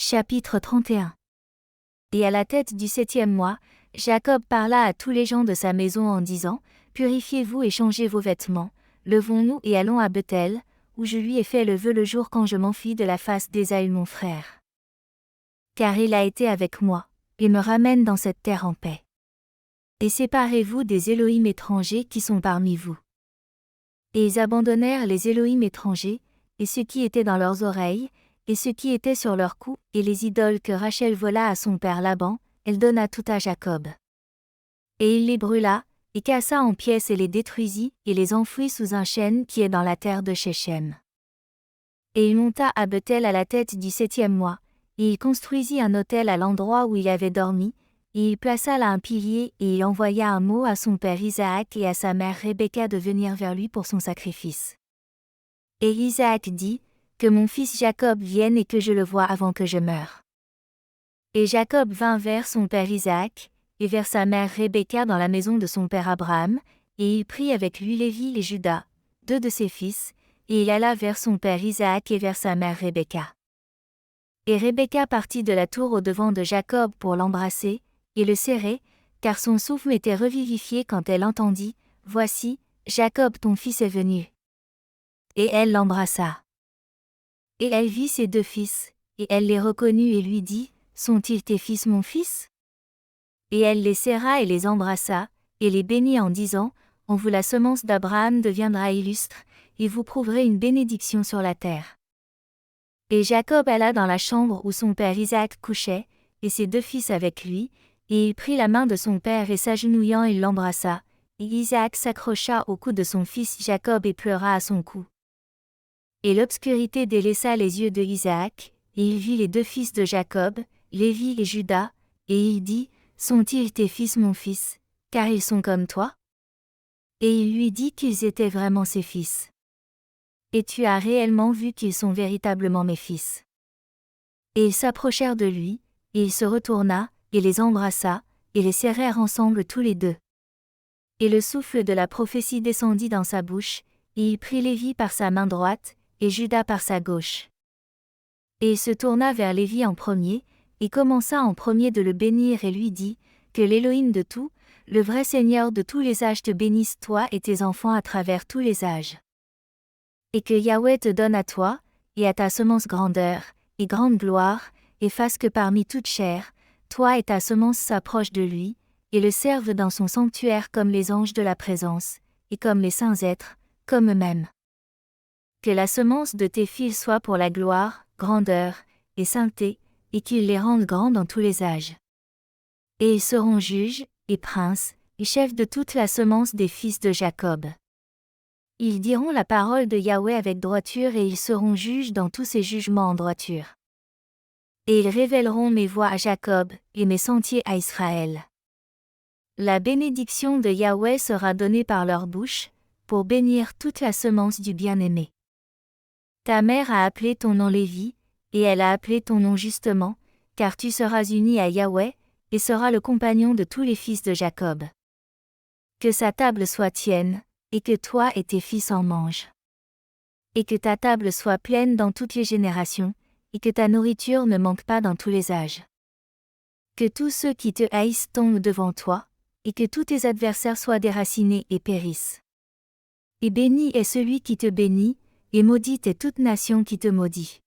Chapitre 31. Et à la tête du 7e mois, Jacob parla à tous les gens de sa maison en disant : Purifiez-vous et changez vos vêtements, levons-nous et allons à Bethel, où je lui ai fait le vœu le jour quand je m'enfuis de la face d'Ésaü mon frère. Car il a été avec moi, et me ramène dans cette terre en paix. Et séparez-vous des Élohim étrangers qui sont parmi vous. Et ils abandonnèrent les Élohim étrangers, et ceux qui étaient dans leurs oreilles, et ceux qui étaient sur leur cou, et les idoles que Rachel vola à son père Laban, elle donna tout à Jacob. Et il les brûla, et cassa en pièces et les détruisit, et les enfouit sous un chêne qui est dans la terre de Shechem. Et il monta à Bethel à la tête du 7e mois, et il construisit un autel à l'endroit où il avait dormi, et il plaça là un pilier, et il envoya un mot à son père Isaac et à sa mère Rebecca de venir vers lui pour son sacrifice. Et Isaac dit : Que mon fils Jacob vienne et que je le voie avant que je meure. Et Jacob vint vers son père Isaac, et vers sa mère Rebecca dans la maison de son père Abraham, et il prit avec lui Lévi et Juda, 2 de ses fils, et il alla vers son père Isaac et vers sa mère Rebecca. Et Rebecca partit de la tour au devant de Jacob pour l'embrasser, et le serrer, car son souffle était revivifié quand elle entendit : Voici, Jacob ton fils est venu. Et elle l'embrassa. Et elle vit ses 2 fils, et elle les reconnut et lui dit : Sont-ils tes fils mon fils ? Et elle les serra et les embrassa, et les bénit en disant : En vous la semence d'Abraham deviendra illustre, et vous prouverez une bénédiction sur la terre. Et Jacob alla dans la chambre où son père Isaac couchait, et ses 2 fils avec lui, et il prit la main de son père et s'agenouillant il l'embrassa, et Isaac s'accrocha au cou de son fils Jacob et pleura à son cou. Et l'obscurité délaissa les yeux de Isaac, et il vit les 2 fils de Jacob, Lévi et Juda, et il dit : Sont-ils tes fils mon fils, car ils sont comme toi ? Et il lui dit qu'ils étaient vraiment ses fils. Et tu as réellement vu qu'ils sont véritablement mes fils. Et ils s'approchèrent de lui, et il se retourna, et les embrassa, et les serrèrent ensemble tous les 2. Et le souffle de la prophétie descendit dans sa bouche, et il prit Lévi par sa main droite, et Juda par sa gauche. Et il se tourna vers Lévi en premier, et commença en premier de le bénir et lui dit : Que l'Élohim de tout, le vrai Seigneur de tous les âges te bénisse toi et tes enfants à travers tous les âges. Et que Yahweh te donne à toi, et à ta semence grandeur, et grande gloire, et fasse que parmi toute chair, toi et ta semence s'approchent de lui, et le servent dans son sanctuaire comme les anges de la présence, et comme les saints êtres, comme eux-mêmes. Que la semence de tes fils soit pour la gloire, grandeur, et sainteté, et qu'il les rende grands dans tous les âges. Et ils seront juges, et princes, et chefs de toute la semence des fils de Jacob. Ils diront la parole de Yahweh avec droiture et ils seront juges dans tous ses jugements en droiture. Et ils révéleront mes voies à Jacob, et mes sentiers à Israël. La bénédiction de Yahweh sera donnée par leur bouche, pour bénir toute la semence du bien-aimé. Ta mère a appelé ton nom Lévi, et elle a appelé ton nom justement, car tu seras uni à Yahweh, et seras le compagnon de tous les fils de Jacob. Que sa table soit tienne, et que toi et tes fils en mangent. Et que ta table soit pleine dans toutes les générations, et que ta nourriture ne manque pas dans tous les âges. Que tous ceux qui te haïssent tombent devant toi, et que tous tes adversaires soient déracinés et périssent. Et béni est celui qui te bénit, et maudite est toute nation qui te maudit.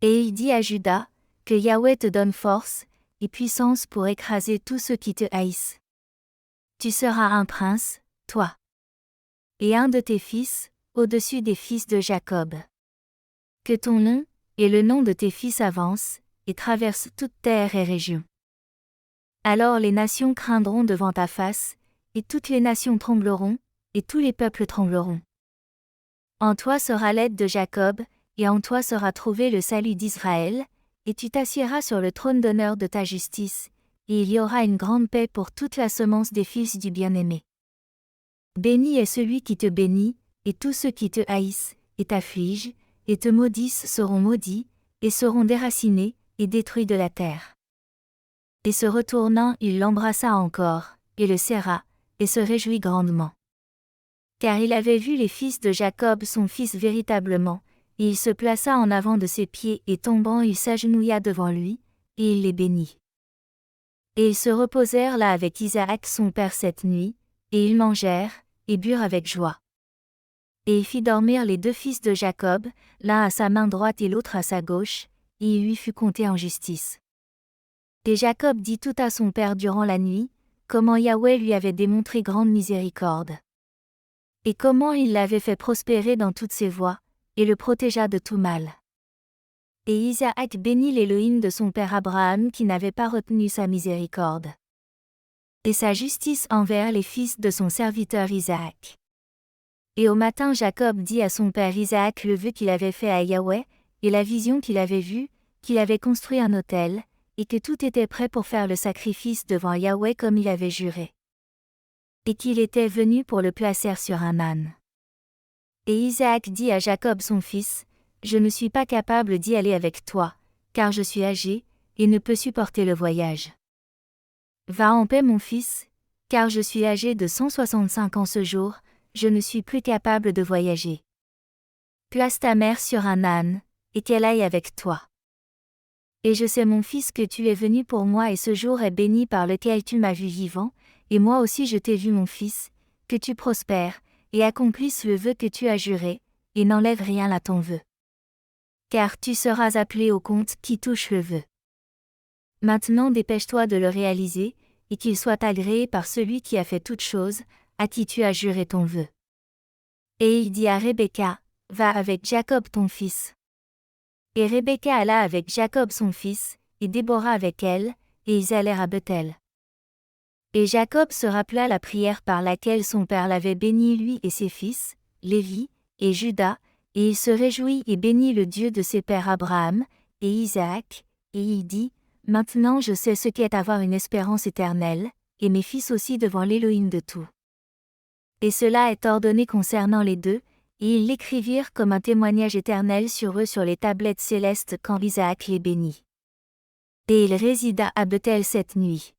Et il dit à Juda : Que Yahweh te donne force, et puissance pour écraser tous ceux qui te haïssent. Tu seras un prince, toi. Et un de tes fils, au-dessus des fils de Jacob. Que ton nom, et le nom de tes fils avancent, et traversent toute terre et région. Alors les nations craindront devant ta face, et toutes les nations trembleront, et tous les peuples trembleront. En toi sera l'aide de Jacob, et en toi sera trouvé le salut d'Israël, et tu t'assiéras sur le trône d'honneur de ta justice, et il y aura une grande paix pour toute la semence des fils du bien-aimé. Béni est celui qui te bénit, et tous ceux qui te haïssent, et t'affligent, et te maudissent seront maudits, et seront déracinés, et détruits de la terre. Et se retournant, il l'embrassa encore, et le serra, et se réjouit grandement. Car il avait vu les fils de Jacob son fils véritablement, et il se plaça en avant de ses pieds et tombant il s'agenouilla devant lui, et il les bénit. Et ils se reposèrent là avec Isaac son père cette nuit, et ils mangèrent, et burent avec joie. Et il fit dormir les deux fils de Jacob, l'un à sa main droite et l'autre à sa gauche, et il lui fut compté en justice. Et Jacob dit tout à son père durant la nuit, comment Yahweh lui avait démontré grande miséricorde. Et comment il l'avait fait prospérer dans toutes ses voies, et le protégea de tout mal. Et Isaac bénit l'Élohim de son père Abraham qui n'avait pas retenu sa miséricorde. Et sa justice envers les fils de son serviteur Isaac. Et au matin Jacob dit à son père Isaac le vœu qu'il avait fait à Yahweh, et la vision qu'il avait vue, qu'il avait construit un autel, et que tout était prêt pour faire le sacrifice devant Yahweh comme il avait juré. Et qu'il était venu pour le placer sur un âne. Et Isaac dit à Jacob son fils, je ne suis pas capable d'y aller avec toi, car je suis âgé, et ne peux supporter le voyage. Va en paix mon fils, car je suis âgé de 165 ans ce jour, je ne suis plus capable de voyager. Place ta mère sur un âne, et qu'elle aille avec toi. Et je sais mon fils que tu es venu pour moi et ce jour est béni par lequel tu m'as vu vivant, et moi aussi je t'ai vu mon fils, que tu prospères, et accomplisses le vœu que tu as juré, et n'enlève rien à ton vœu. Car tu seras appelé au compte qui touche le vœu. Maintenant dépêche-toi de le réaliser, et qu'il soit agréé par celui qui a fait toutes choses, à qui tu as juré ton vœu. Et il dit à Rebecca, va avec Jacob ton fils. Et Rebecca alla avec Jacob son fils, et Déborah avec elle, et ils allèrent à Bethel. Et Jacob se rappela la prière par laquelle son père l'avait béni lui et ses fils, Lévi, et Juda, et il se réjouit et bénit le Dieu de ses pères Abraham, et Isaac, et il dit, maintenant je sais ce qu'est avoir une espérance éternelle, et mes fils aussi devant l'Élohim de tout. Et cela est ordonné concernant les deux, et ils l'écrivirent comme un témoignage éternel sur eux sur les tablettes célestes quand Isaac les bénit. Et il résida à Bethel cette nuit.